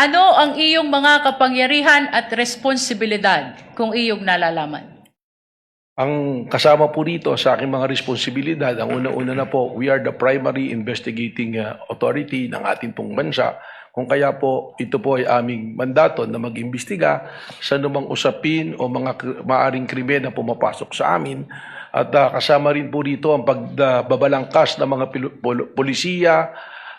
Ano ang iyong mga kapangyarihan at responsibilidad kung iyong nalalaman? Ang kasama po dito sa aking mga responsibilidad, ang una-una na po, we are the primary investigating authority ng ating pong bansa. Kung kaya po, ito po ay aming mandato na mag-imbestiga sa anumang usapin o mga maaring krimen na pumapasok sa amin. At kasama rin po dito ang pagbabalangkas ng mga polisiya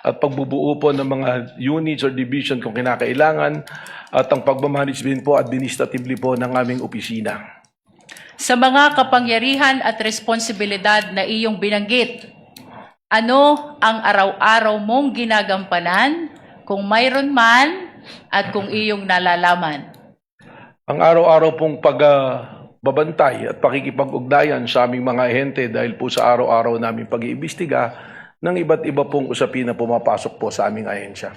at pagbubuo po ng mga units or division kung kinakailangan at ang pagmamanage din po administratively po ng aming opisina. Sa mga kapangyarihan at responsibilidad na iyong binanggit, ano ang araw-araw mong ginagampanan kung mayroon man at kung iyong nalalaman? Ang araw-araw pong pagbabantay at pakikipag-ugnayan sa aming mga ahente dahil po sa araw-araw namin pag-iimbestiga ng iba't iba pong usapin na pumapasok po sa aming ahensya.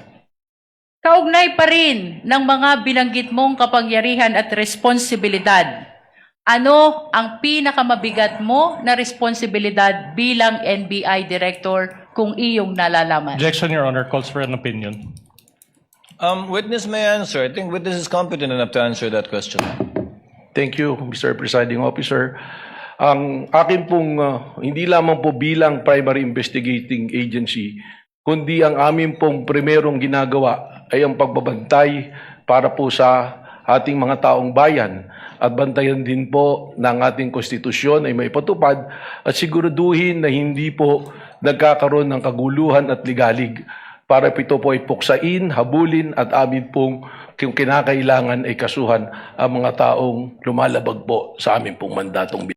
Kaugnay pa rin ng mga binanggit mong kapangyarihan at responsibilidad, ano ang pinakamabigat mo na responsibilidad bilang NBI Director kung iyong nalalaman? Objection, Your Honor. Calls for an opinion. Witness may answer. I think witness is competent enough to answer that question. Thank you, Mr. Presiding Officer. Ang akin pong hindi lamang po bilang primary investigating agency, kundi ang amin pong primerong ginagawa ay ang pagbabantay para po sa ating mga taong bayan at bantayan din po ng ating konstitusyon ay maipatupad at siguraduhin na hindi po nagkakaroon ng kaguluhan at ligalig para ito po ay puksain, habulin at amin pong kung kinakailangan ay kasuhan ang mga taong lumalabag po sa amin pong mandatong